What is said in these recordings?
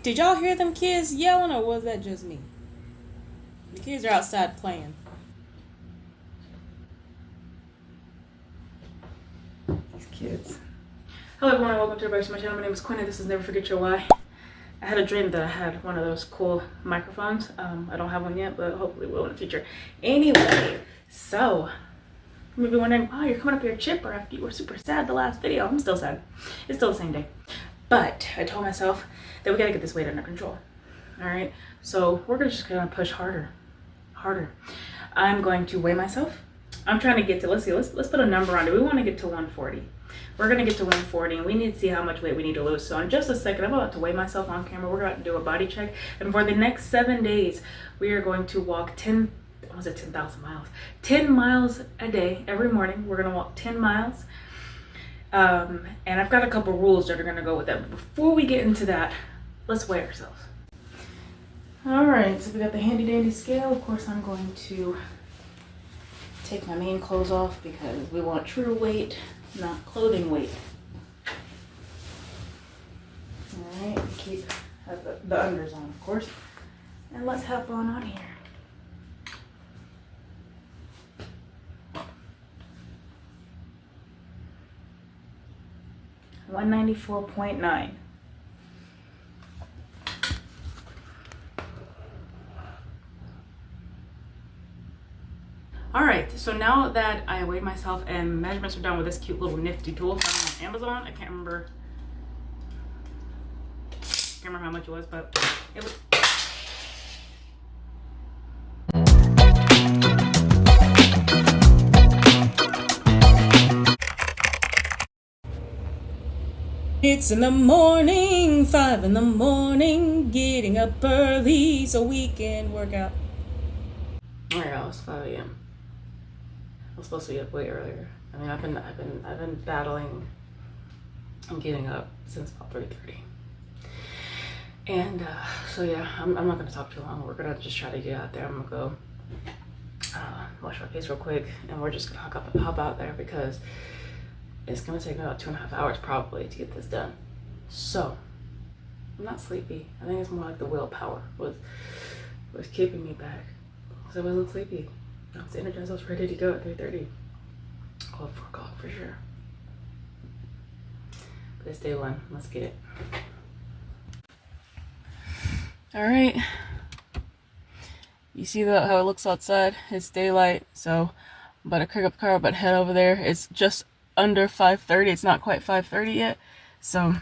Did y'all hear them kids yelling, or was that just me? The kids are outside playing. These kids. Hello everyone, and welcome to my channel. My name is Quinn, and this is Never Forget Your Why. I had a dream that I had one of those cool microphones. I don't have one yet, but hopefully will in the future. Anyway, so you may be wondering, oh, you're coming up here chipper after you were super sad the last video. I'm still sad. It's still the same day. But I told myself that we gotta get this weight under control. Alright, so we're just gonna push harder. I'm going to weigh myself. I'm trying to get to, let's put a number on it. We want to get to 140. We're going to get to 140, and we need to see how much weight we need to lose. So in just a second, I'm about to weigh myself on camera. We're going to do a body check. And for the next 7 days, we are going to walk 10,000 miles. 10 miles a day, every morning. We're going to walk 10 miles. And I've got a couple rules that are going to go with that. But before we get into that, let's weigh ourselves. All right, so we got the handy dandy scale. Of course, I'm going to take my main clothes off because we want true weight, not clothing weight. All right, keep the unders on, of course. And let's hop on here. $194.9. Alright, so now that I weighed myself and measurements are done with this cute little nifty tool from Amazon, I can't remember how much it was, but it was... It's in the morning, 5 in the morning, getting up early so we can work out. Alright, it was 5 a.m. I was supposed to get up way earlier. I mean, I've been battling and getting up since about 3:30. And so yeah, I'm not gonna talk too long. We're gonna just try to get out there. I'm gonna go wash my face real quick, and we're just gonna hop out there because it's gonna take me about 2.5 hours probably to get this done. So I'm not sleepy. I think it's more like the willpower was keeping me back. So I wasn't sleepy. I was energized. I was ready to go at 3:30. Oh, 4 o'clock for sure. But it's day 1. Let's get it. All right. You see how it looks outside? It's daylight, so I'm about to crank up the car, but head over there. It's just under 5:30. It's not quite 5:30 yet, so.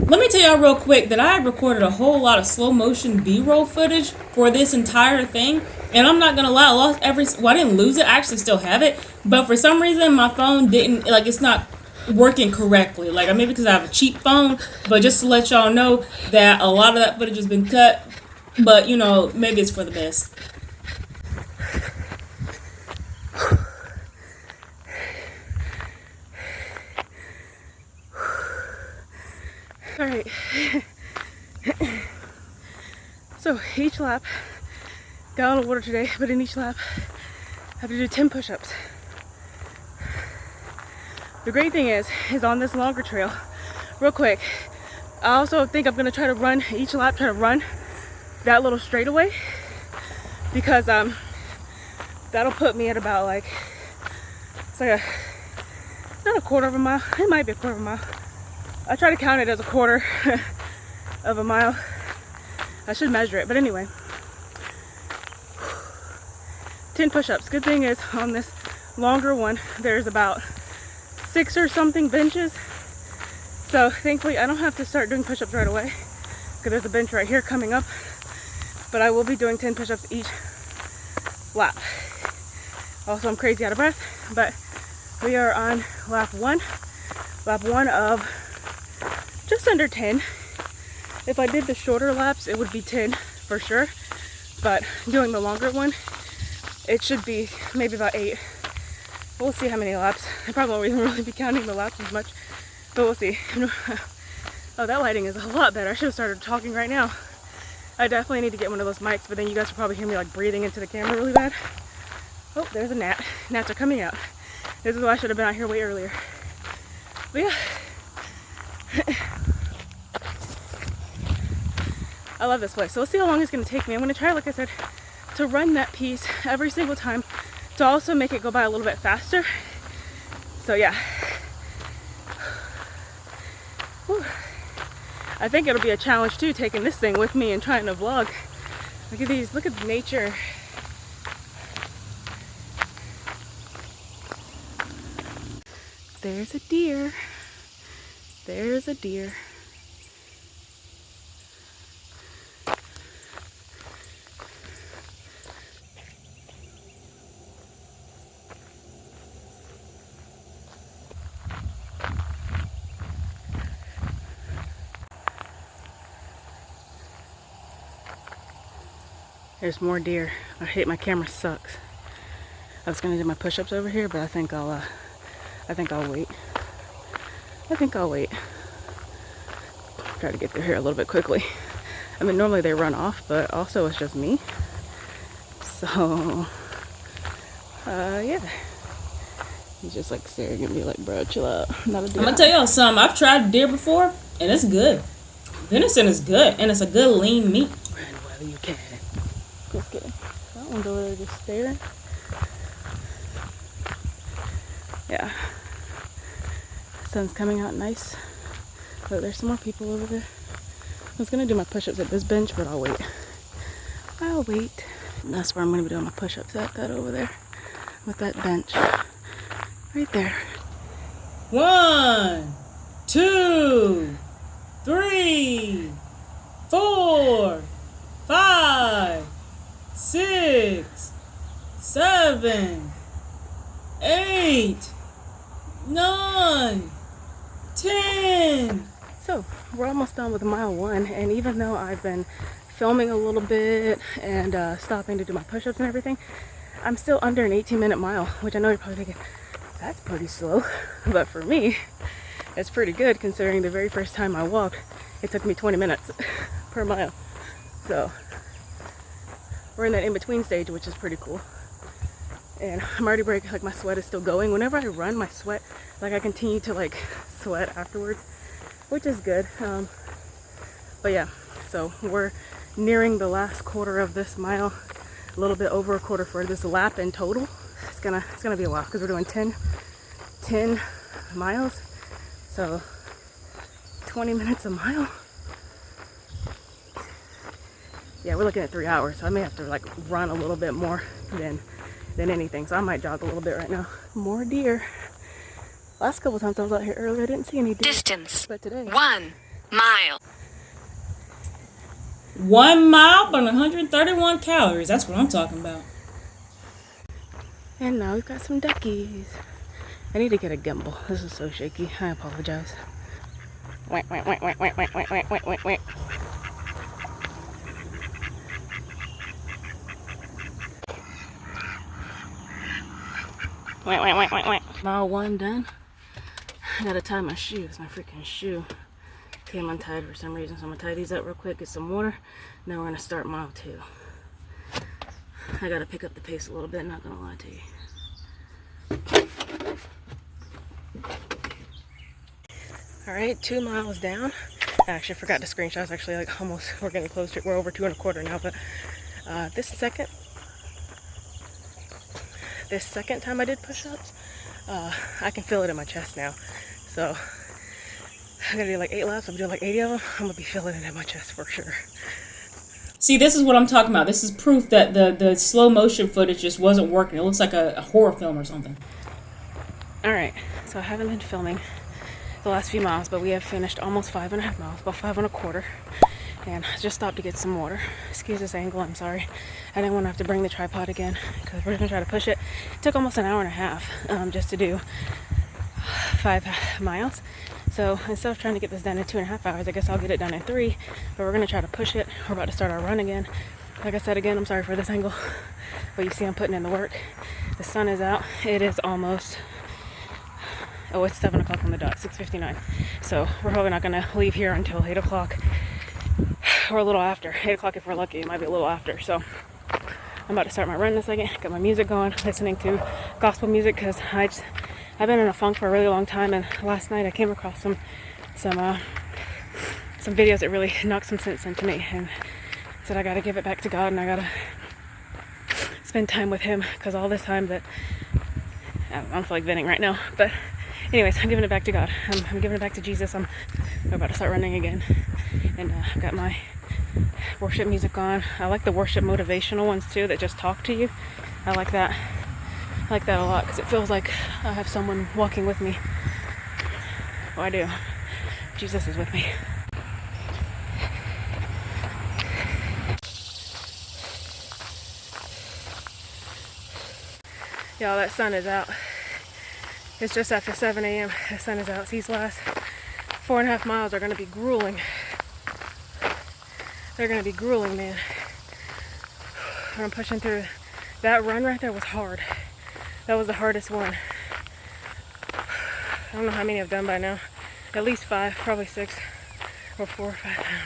Let me tell y'all real quick that I recorded a whole lot of slow motion B-roll footage for this entire thing, and I'm not gonna lie, I didn't lose it. I actually still have it, but for some reason my phone didn't, like, it's not working correctly. Like, maybe because I have a cheap phone, but just to let y'all know that a lot of that footage has been cut, but you know, maybe it's for the best. All right, so each lap, got a lot of water today, but in each lap, I have to do 10 push-ups. The great thing is on this longer trail, real quick, I also think I'm gonna try to run each lap, try to run that little straightaway, because that'll put me at about, like, it's like not a quarter of a mile, it might be a quarter of a mile. I try to count it as a quarter of a mile. I should measure it, but anyway. 10 push-ups. Good thing is on this longer one, there's about 6 or something benches. So thankfully I don't have to start doing push-ups right away because there's a bench right here coming up. But I will be doing 10 push-ups each lap. Also, I'm crazy out of breath, but we are on lap 1. Lap 1 of just under 10. If I did the shorter laps, it would be 10 for sure. But doing the longer one, it should be maybe about 8. We'll see how many laps. I probably won't even really be counting the laps as much, but we'll see. Oh, that lighting is a lot better. I should have started talking right now. I definitely need to get one of those mics, but then you guys will probably hear me like breathing into the camera really bad. Oh, there's a gnat. Gnats are coming out. This is why I should have been out here way earlier. But yeah. I love this place. So we'll see how long it's going to take me. I'm going to try, like I said, to run that piece every single time to also make it go by a little bit faster. So yeah. Whew. I think it'll be a challenge too, taking this thing with me and trying to vlog. Look at these, look at nature. There's a deer. There's a deer. There's more deer. I hate my camera sucks. I was gonna do my push-ups over here, but I think I'll wait. I think I'll wait. Try to get through here a little bit quickly. I mean, normally they run off, but also it's just me. So, yeah. He's just like staring at me like, bro, chill out. I'm gonna tell y'all something. I've tried deer before, and it's good. Venison is good, and it's a good lean meat. Run while you can. Just kidding. That one's over there just staring. Yeah. Sun's coming out nice. Oh, there's some more people over there. I was gonna do my push-ups at this bench, but I'll wait. I'll wait. And that's where I'm gonna be doing my push-ups at, that over there. With that bench. Right there. 1, 2, 3, 4, 5, 6, 7, 8, 9, 10. So we're almost done with mile 1, and even though I've been filming a little bit and stopping to do my push-ups and everything, I'm still under an 18-minute mile, which I know you're probably thinking, that's pretty slow. But for me, it's pretty good considering the very first time I walked, it took me 20 minutes per mile. So we're in that in-between stage, which is pretty cool. And I'm already breaking, like my sweat is still going. Whenever I run, my sweat, like I continue to like sweat afterwards, which is good. But yeah, so we're nearing the last quarter of this mile, a little bit over a quarter for this lap in total. It's gonna be a while because we're doing 10 miles, so 20 minutes a mile. Yeah, we're looking at 3 hours, so I may have to like run a little bit more than anything, so I might jog a little bit right now. More deer. Last couple times I was out here earlier, I didn't see any deer. Distance, but today, 1 mile. 1 mile but 131 calories. That's what I'm talking about. and now we've got some duckies. I need to get a gimbal. This is so shaky. I apologize. Wait. Wait. Mile 1 done. I gotta tie my shoes. My freaking shoe came untied for some reason, so I'm gonna tie these up real quick, get some water. Now we're gonna start mile 2. I gotta pick up the pace a little bit, not gonna lie to you. Alright, 2 miles down. I actually forgot to screenshot. It's actually like almost, we're getting close to it. We're over 2.25 now, but this second time I did push-ups, I can feel it in my chest now. So I'm gonna do like 8 laps. I'm doing like 80 of them. I'm gonna be feeling it in my chest for sure. See, this is what I'm talking about. This is proof that the slow motion footage just wasn't working. It looks like a horror film or something. Alright, so I haven't been filming the last few miles, but we have finished almost 5.5 miles, about 5.25. And I just stopped to get some water. Excuse this angle, I'm sorry. I didn't want to have to bring the tripod again because we're going to try to push it. It took almost an hour and a half just to do 5 miles. So instead of trying to get this done in 2.5 hours, I guess I'll get it done in 3. But we're going to try to push it. We're about to start our run again. Like I said again, I'm sorry for this angle, but you see I'm putting in the work. The sun is out. It is almost, oh, it's 7 o'clock on the dot, 6:59. So we're probably not gonna leave here until 8 o'clock, or a little after. 8 o'clock if we're lucky, it might be a little after. So I'm about to start my run in a second, got my music going, listening to gospel music, because I've been in a funk for a really long time, and last night I came across some videos that really knocked some sense into me, and said I gotta give it back to God, and I gotta spend time with Him, because all this time that, I don't feel like venting right now, but anyways, I'm giving it back to God. I'm giving it back to Jesus. I'm about to start running again, and I've got my worship music on. I like the worship motivational ones too, that just talk to you. I like that a lot, because it feels like I have someone walking with me. Oh, I do. Jesus is with me. Y'all, that sun is out. It's just after 7 a.m. The sun is out. These last 4.5 miles are going to be grueling. They're going to be grueling, man. I'm pushing through. That run right there was hard. That was the hardest one. I don't know how many I've done by now. At least 5, probably 6 or 4 or 5. I don't know.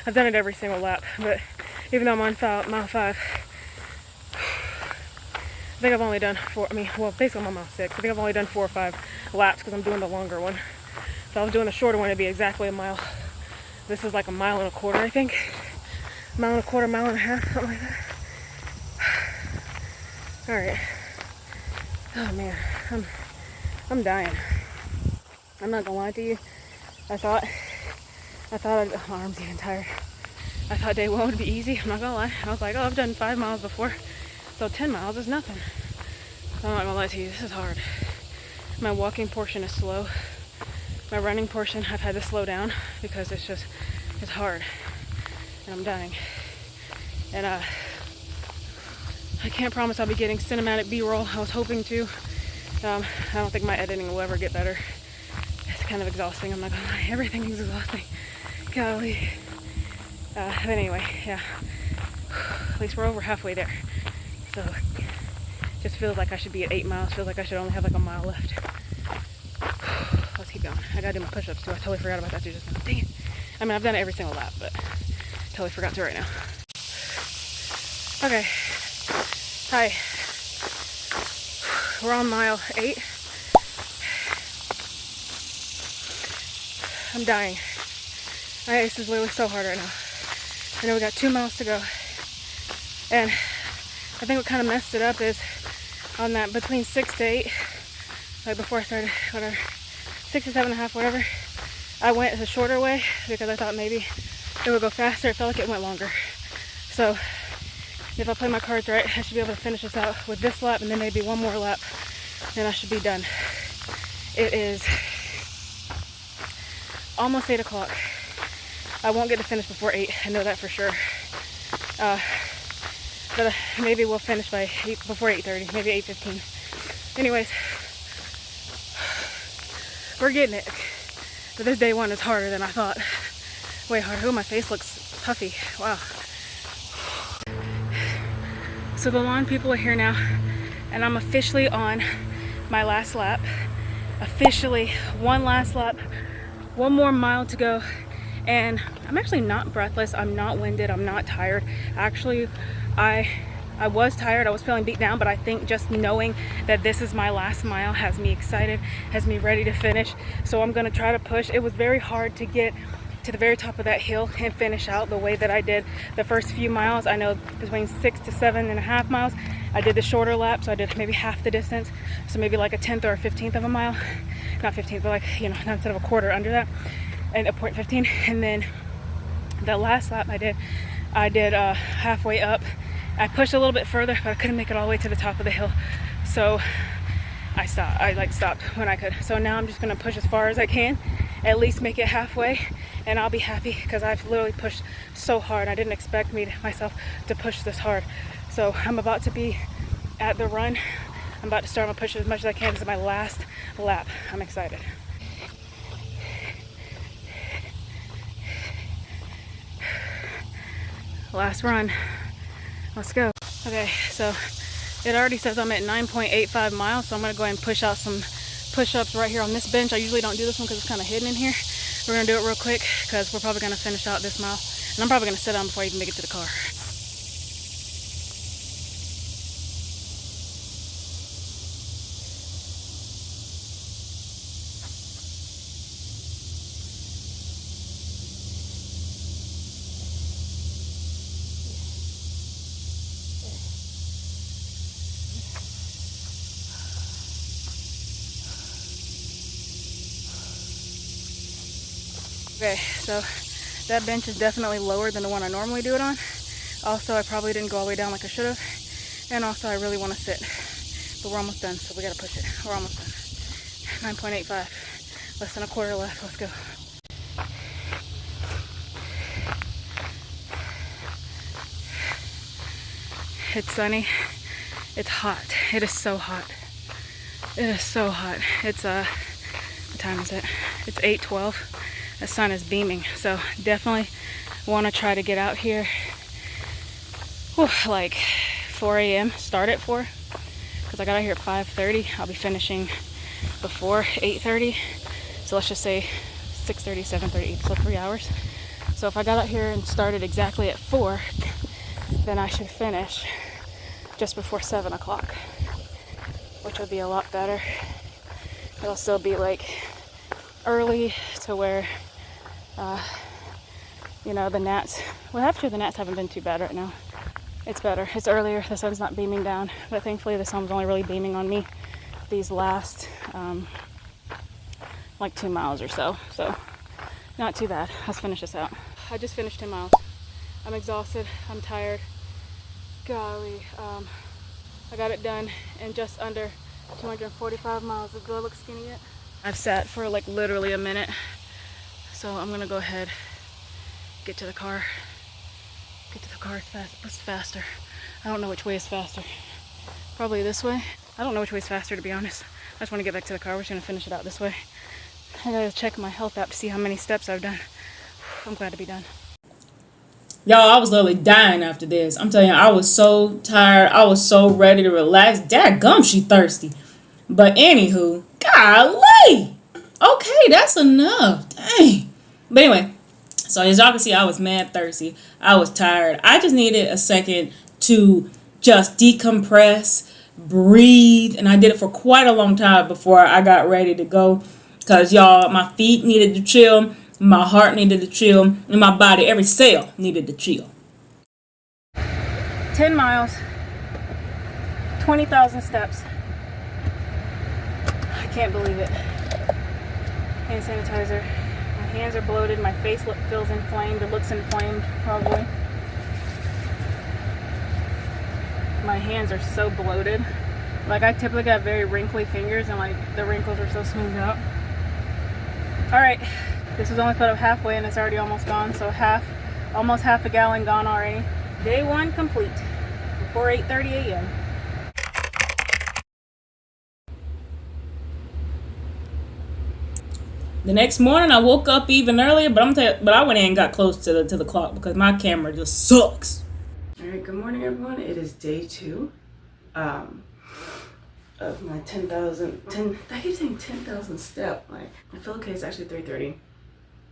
I've done it every single lap, but even though I'm on mile 5, I think I've only done 4. Basically I'm on mile 6. I think I've only done 4 or 5 laps because I'm doing the longer one. If I was doing the shorter one, it'd be exactly a mile. This is like a 1.25 miles, I think. 1.25 miles, 1.5 miles, something like that. All right. Oh man, I'm dying. I'm not gonna lie to you. I thought my arm's even tired. I thought day 1 would be easy. I'm not gonna lie. I was like, oh, I've done 5 miles before, so 10 miles is nothing. I'm not gonna lie to you. This is hard. My walking portion is slow. My running portion, I've had to slow down because it's hard, and I'm dying. And I can't promise I'll be getting cinematic B-roll. I was hoping to. I don't think my editing will ever get better. It's kind of exhausting. I'm not gonna lie. Everything is exhausting. Golly. But anyway, yeah. At least we're over halfway there. So it just feels like I should be at 8 miles. Feels like I should only have like a mile left. Let's keep going. I gotta do my push-ups too. I totally forgot about that too just now. Dang it. I mean, I've done it every single lap, but totally forgot to right now. Okay. Hi. We're on mile 8. I'm dying. My ace is literally so hard right now. I know we got 2 miles to go. And I think what kind of messed it up is on that between 6 to 8, like before I started, whatever, 6 to 7.5, whatever, I went the shorter way because I thought maybe it would go faster. It felt like it went longer. So if I play my cards right, I should be able to finish this out with this lap and then maybe one more lap, and I should be done. It is almost 8 o'clock. I won't get to finish before 8. I know that for sure. But maybe we'll finish by before 8:30, maybe 8:15. Anyways, we're getting it. But this day 1 is harder than I thought. Way harder. Oh, my face looks puffy. Wow. So the lawn people are here now, and I'm officially on my last lap. Officially, one last lap. 1 more mile to go. And I'm actually not breathless. I'm not winded. I'm not tired. Actually, I was tired. I was feeling beat down, but I think just knowing that this is my last mile has me excited, has me ready to finish. So I'm gonna try to push. It was very hard to get to the very top of that hill and finish out the way that I did the first few miles. I know between 6 to 7.5 miles, I did the shorter lap, so I did maybe half the distance. So maybe like a 10th or a 15th of a mile. Not 15th, but like, you know, instead of a quarter under that. And a 0.15, and then the last lap I did halfway up. I pushed a little bit further, but I couldn't make it all the way to the top of the hill, so I stopped. I stopped when I could. So now I'm just gonna push as far as I can, at least make it halfway, and I'll be happy because I've literally pushed so hard. I didn't expect myself to push this hard. So I'm about to be at the run. I'm about to start my push as much as I can. This is my last lap. I'm excited. Last run. Let's go. Okay, so it already says I'm at 9.85 miles, so I'm gonna go ahead and push out some push-ups right here on this bench. I usually don't do this one because it's kind of hidden in here. We're gonna do it real quick because we're probably gonna finish out this mile, and I'm probably gonna sit down before I even make it to the car. Okay, so that bench is definitely lower than the one I normally do it on. Also, I probably didn't go all the way down like I should have. And also, I really want to sit. But we're almost done, so we gotta push it. We're almost done. 9.85. Less than a quarter left. Let's go. It's sunny. It's hot. It is so hot. It is so hot. It's what time is it? It's 8:12. The sun is beaming, so definitely want to try to get out here like 4 a.m. Start at 4, because I got out here at 5:30. I'll be finishing before 8:30, so let's just say 6:30, 7:30, 8, so 3 hours. So if I got out here and started exactly at 4, then I should finish just before 7 o'clock, which would be a lot better. It'll still be like early to where you know, the gnats, well, actually the gnats haven't been too bad right now. It's better. It's earlier. The sun's not beaming down, but thankfully the sun's only really beaming on me these last like 2 miles or so. So not too bad. Let's finish this out. I just finished 10 miles. I'm exhausted. I'm tired. Golly. I got it done in just under 245 miles. Do I look skinny yet? I've sat for like literally a minute. So I'm gonna go ahead, get to the car. Get to the car fast. What's faster? I don't know which way is faster. Probably this way. I don't know which way is faster, to be honest. I just want to get back to the car. We're just gonna finish it out this way. I gotta check my health app to see how many steps I've done. I'm glad to be done. Y'all, I was literally dying after this. I'm telling you, I was so tired. I was so ready to relax. Dadgum, she thirsty. But anywho, golly. Okay, that's enough. Dang. But anyway, so as y'all can see, I was mad thirsty. I was tired. I just needed a second to just decompress, breathe. And I did it for quite a long time before I got ready to go. Because, y'all, my feet needed to chill. My heart needed to chill. And my body, every cell needed to chill. 10 miles. 20,000 steps. I can't believe it. Hand sanitizer. My hands are bloated. My face feels inflamed. It looks inflamed, probably. My hands are so bloated. Like, I typically got very wrinkly fingers, and like the wrinkles are so smoothed out. All right, this was only filled up halfway, and it's already almost gone. So almost half a gallon gone already. Day 1 complete before 8:30 a.m. The next morning, I woke up even earlier, but I went in and got close to the clock because my camera just sucks. All right, good morning, everyone. It is day 2 of my 10,000. I keep saying 10,000 step. Like, my feel okay is actually 3:30.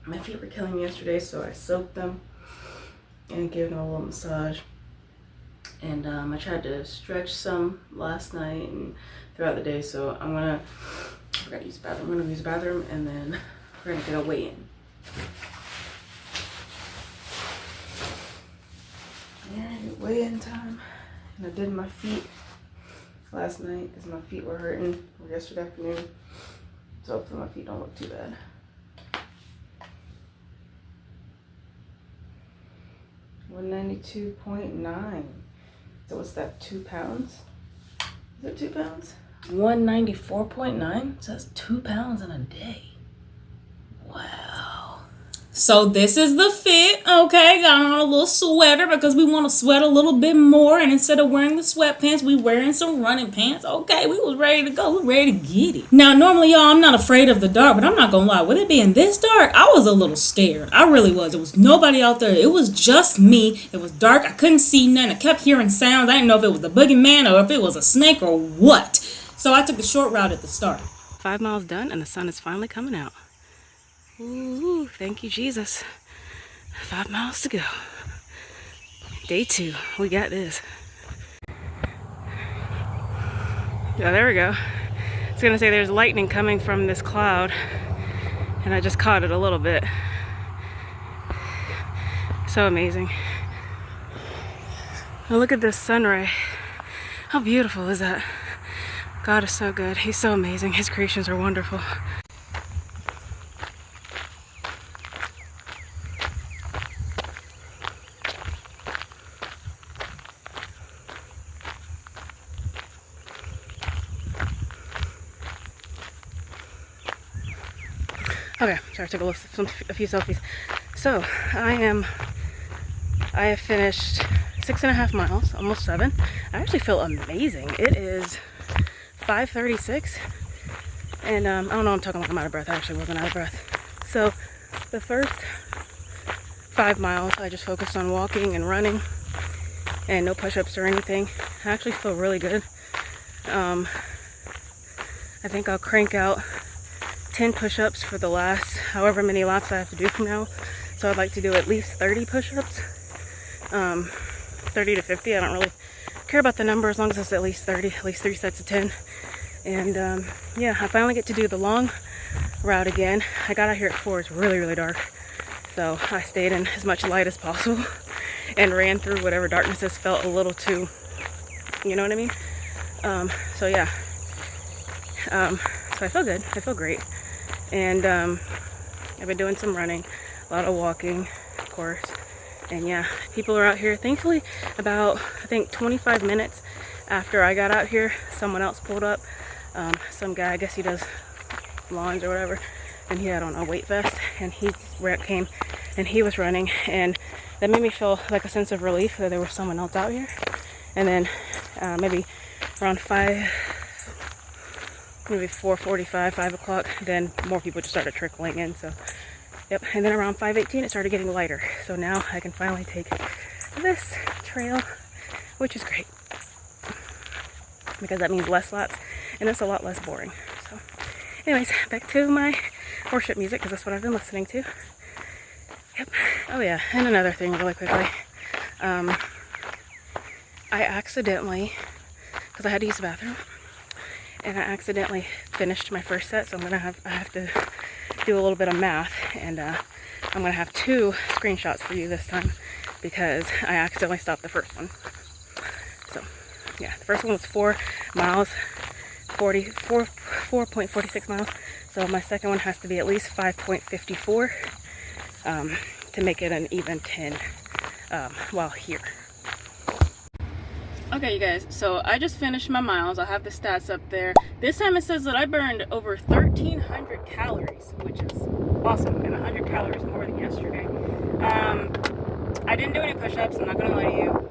My feet were killing me yesterday, so I soaked them and gave them a little massage. And I tried to stretch some last night and throughout the day. So I forgot to use the bathroom. I'm gonna use the bathroom, and then we're gonna get a weigh in. Alright, weigh in time. And I did my feet last night because my feet were hurting yesterday afternoon. So hopefully my feet don't look too bad. $192.9. So what's that, 2 pounds? Is it 2 pounds? 194.9, so that's 2 pounds in a day. Wow. So this is the fit, okay? Got on a little sweater because we want to sweat a little bit more. And instead of wearing the sweatpants, we wearing some running pants. Okay, we was ready to go. We ready to get it. Now, normally, y'all, I'm not afraid of the dark, but I'm not going to lie. With it being this dark, I was a little scared. I really was. There was nobody out there. It was just me. It was dark. I couldn't see nothing. I kept hearing sounds. I didn't know if it was the boogeyman or if it was a snake or what. So I took the short route at the start. 5 miles done and the sun is finally coming out. Ooh, thank you, Jesus. 5 miles to go. Day 2. We got this. Yeah, there we go. I was gonna say there's lightning coming from this cloud, and I just caught it a little bit. So amazing. Now look at this sunrise. How beautiful is that? God is so good. He's so amazing. His creations are wonderful. Okay, sorry, I took a few selfies. So, I have finished 6.5 miles, almost 7. I actually feel amazing. It is 5:36, and I don't know, I'm talking like I'm out of breath. I actually wasn't out of breath. So, the first 5 miles, I just focused on walking and running, and no push-ups or anything. I actually feel really good. I think I'll crank out 10 push-ups for the last however many laps I have to do from now. So I'd like to do at least 30 push-ups, 30 to 50. I don't really care about the number as long as it's at least 30, at least 3 sets of 10. And yeah, I finally get to do the long route again. I got out here at 4. It's really, really dark. So I stayed in as much light as possible and ran through whatever darkness has felt a little too, you know what I mean? So yeah. So I feel good. I feel great. And I've been doing some running, a lot of walking, of course. And yeah, people are out here. Thankfully, about, I think, 25 minutes after I got out here, someone else pulled up. Some guy, I guess he does lawns or whatever, and he had on a weight vest, and he came and he was running, and that made me feel like a sense of relief that there was someone else out here. And then maybe around 4:45, 5 o'clock, then more people just started trickling in. So yep. And then around 5:18 it started getting lighter, so now I can finally take this trail, which is great because that means less laps and it's a lot less boring. So anyways, back to my worship music because that's what I've been listening to. Yep. Oh yeah, and another thing really quickly, I accidentally, because I had to use the bathroom, and I accidentally finished my first set, so I have to do a little bit of math, and I'm gonna have 2 screenshots for you this time because I accidentally stopped the first one. So yeah, the first one was 4 miles, 4.46 miles. So my second one has to be at least 5.54 to make it an even 10 while here. Okay, you guys, so I just finished my miles. I have the stats up there. This time it says that I burned over 1,300 calories, which is awesome, and 100 calories more than yesterday. I didn't do any push-ups, I'm not gonna lie to you.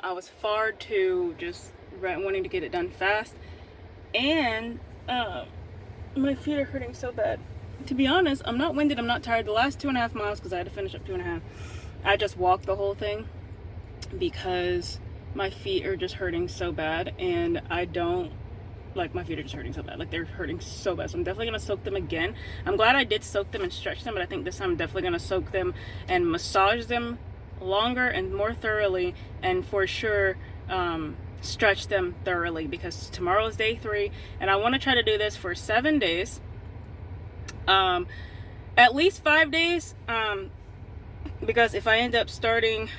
I was far too just wanting to get it done fast, and my feet are hurting so bad. To be honest, I'm not winded, I'm not tired. The last 2.5 miles, because I had to finish up 2.5, I just walked the whole thing because my feet are just hurting so bad, and I don't like, my feet are just hurting so bad, like they're hurting so bad. So I'm definitely gonna soak them again. I'm glad I did soak them and stretch them, but I think this time I'm definitely gonna soak them and massage them longer and more thoroughly, and for sure stretch them thoroughly, because tomorrow is day 3 and I want to try to do this for 7 days, at least 5 days, because if I end up starting,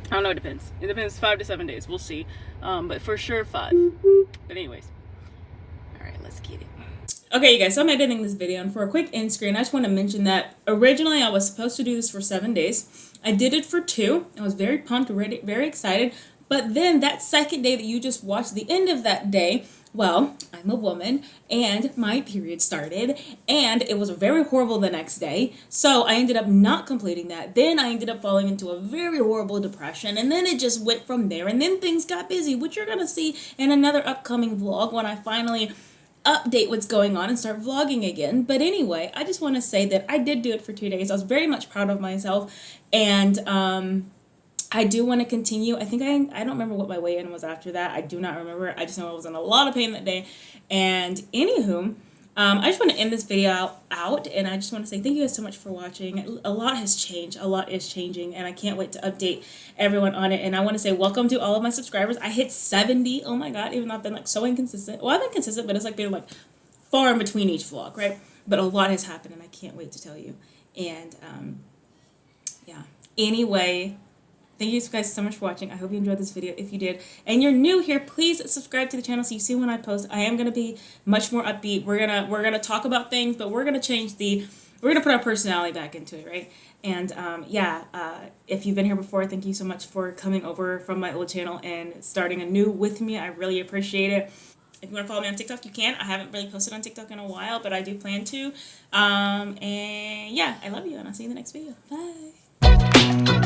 I don't know, it depends. It depends, 5 to 7 days. We'll see. But for sure 5. But anyways. Alright, let's get it. Okay, you guys, so I'm editing this video, and for a quick end screen, I just want to mention that originally I was supposed to do this for 7 days. I did it for 2. I was very pumped, ready, very excited, But then that second day that you just watched, the end of that day, well, I'm a woman and my period started and it was very horrible the next day. So I ended up not completing that. Then I ended up falling into a very horrible depression and then it just went from there. And then things got busy, which you're going to see in another upcoming vlog when I finally update what's going on and start vlogging again. But anyway, I just want to say that I did do it for 2 days. I was very much proud of myself, and I do want to continue. I think I don't remember what my weigh-in was after that. I do not remember. I just know I was in a lot of pain that day. And anywho, I just want to end this video out, and I just want to say thank you guys so much for watching. A lot has changed. A lot is changing, and I can't wait to update everyone on it. And I want to say welcome to all of my subscribers. I hit 70. Oh my god, even though I've been like so inconsistent. Well, I've been consistent, but it's like been like far in between each vlog, right? But a lot has happened, and I can't wait to tell you. And yeah. Anyway, thank you guys so much for watching. I hope you enjoyed this video. If you did, and you're new here, please subscribe to the channel so you see when I post. I am gonna be much more upbeat. We're gonna talk about things, but we're gonna put our personality back into it, right? And if you've been here before, thank you so much for coming over from my old channel and starting anew with me. I really appreciate it. If you want to follow me on TikTok, you can. I haven't really posted on TikTok in a while, but I do plan to. And yeah, I love you, and I'll see you in the next video. Bye.